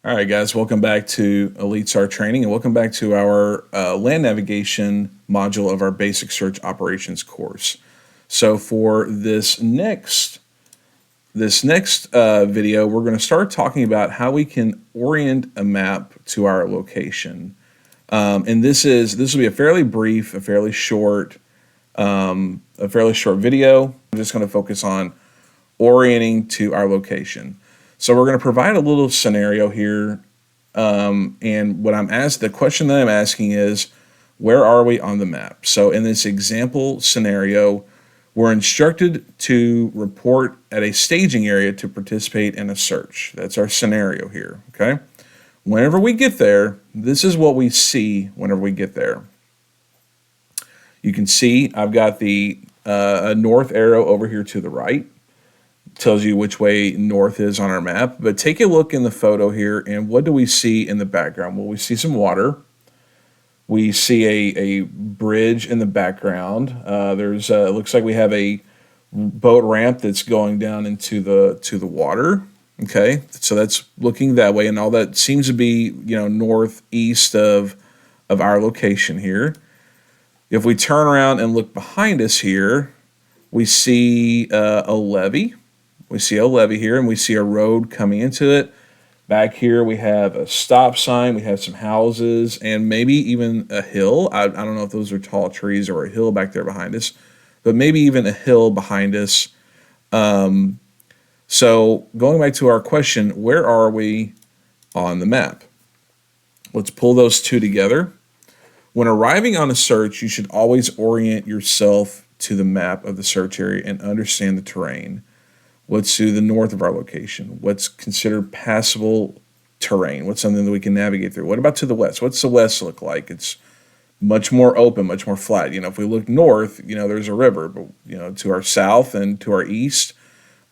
All right, guys, welcome back to Elite SAR training and welcome back to our land navigation module of our basic search operations course. So for this next video, we're going to start talking about how we can orient a map to our location. And this will be a fairly brief, a fairly short video. I'm just going to focus on orienting to our location. So we're going to provide a little scenario here, and the question that I'm asking is, where are we on the map? So in this example scenario, we're instructed to report at a staging area to participate in a search. That's our scenario here, okay? Whenever we get there, this is what we see whenever we get there. You can see I've got the north arrow over here to the right. Tells you which way north is on our map. But take a look in the photo here, and what do we see in the background? Well, we see some water. We see a bridge in the background. It looks like we have a boat ramp that's going down into the water. Okay, so that's looking that way, and all that seems to be northeast of our location here. If we turn around and look behind us here, we see a levee. We see a levee here, and we see a road coming into it. Back here, we have a stop sign. We have some houses, and maybe even a hill. I don't know if those are tall trees or a hill back there behind us, but maybe even a hill behind us. So going back to our question, where are we on the map? Let's pull those two together. When arriving on a search, you should always orient yourself to the map of the search area and understand the terrain. What's to the north of our location? What's considered passable terrain? What's something that we can navigate through? What about to the west? What's the west look like? It's much more open, much more flat. If we look north, there's a river, but to our south and to our east,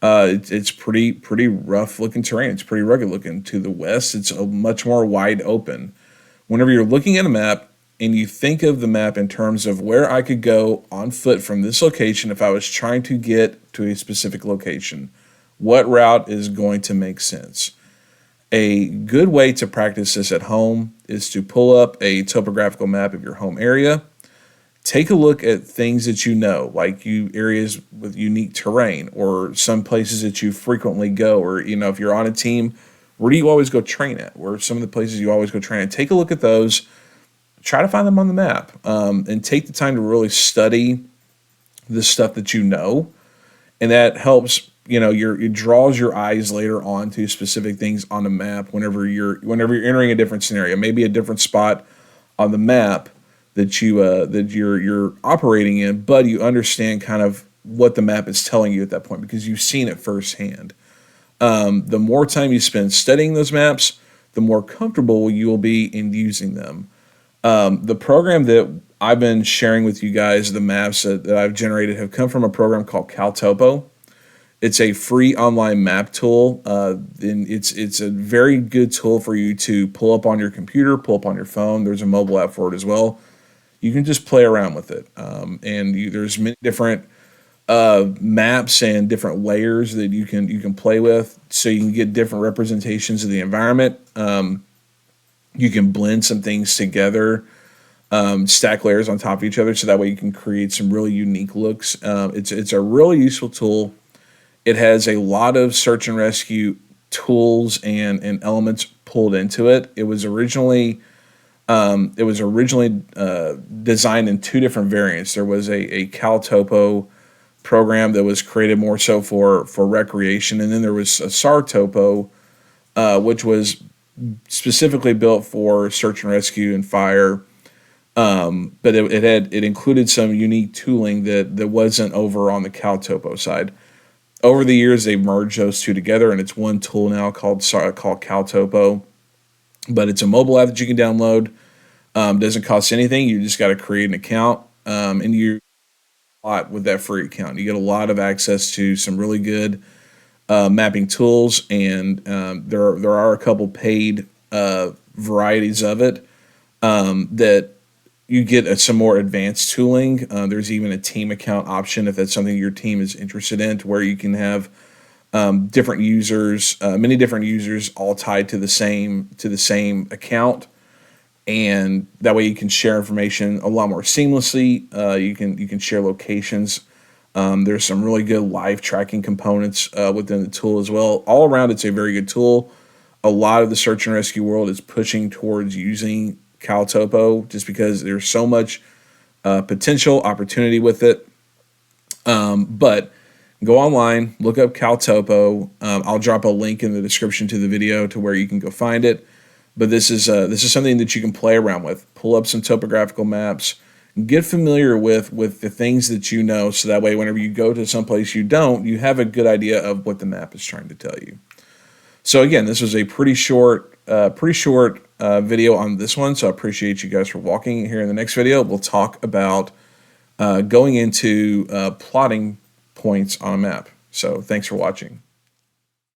it's pretty rough looking terrain. It's pretty rugged looking. To the west, it's a much more wide open. Whenever you're looking at a map and you think of the map in terms of where I could go on foot from this location if I was trying to get to a specific location, what route is going to make sense? A good way to practice this at home is to pull up a topographical map of your home area. Take a look at things that like areas with unique terrain, or some places that you frequently go, or if you're on a team, where do you always go train at? Where are some of the places you always go train at? Take a look at those. Try to find them on the map, and take the time to really study the stuff that and that helps. It draws your eyes later on to specific things on the map whenever you're entering a different scenario, maybe a different spot on the map that you're operating in, but you understand kind of what the map is telling you at that point because you've seen it firsthand. The more time you spend studying those maps, the more comfortable you will be in using them. The program that I've been sharing with you guys, the maps that I've generated, have come from a program called CalTopo. It's a free online map tool, and it's a very good tool for you to pull up on your computer, pull up on your phone. There's a mobile app for it as well. You can just play around with it, there's many different maps and different layers that you can play with, so you can get different representations of the environment. You can blend some things together, stack layers on top of each other, so that way you can create some really unique looks. It's a really useful tool. It has a lot of search and rescue tools and elements pulled into it. It was originally designed in two different variants. There was a CalTopo program that was created more so for recreation, and then there was a SARTopo, which was specifically built for search and rescue and fire, but it included some unique tooling that wasn't over on the CalTopo side. Over the years, they've merged those two together, and it's one tool now called CalTopo. But it's a mobile app that you can download. Doesn't cost anything. You just got to create an account, and you a lot with that free account. You get a lot of access to some really good mapping tools, and there are a couple paid varieties of it that you get some more advanced tooling. There's even a team account option if that's something your team is interested in, to where you can have different users, many different users, all tied to the same account, and that way you can share information a lot more seamlessly. You can share locations. There's some really good live tracking components within the tool as well. All around, it's a very good tool. A lot of the search and rescue world is pushing towards using CalTopo just because there's so much potential opportunity with it. But go online, look up CalTopo. I'll drop a link in the description to the video to where you can go find it. But this is something that you can play around with. Pull up some topographical maps, get familiar with the things that you know, so that way whenever you go to someplace you don't, you have a good idea of what the map is trying to tell you. So again, this was a pretty short video on this one, so I appreciate you guys for walking. Here in the next video, we'll talk about going into plotting points on a map. So thanks for watching.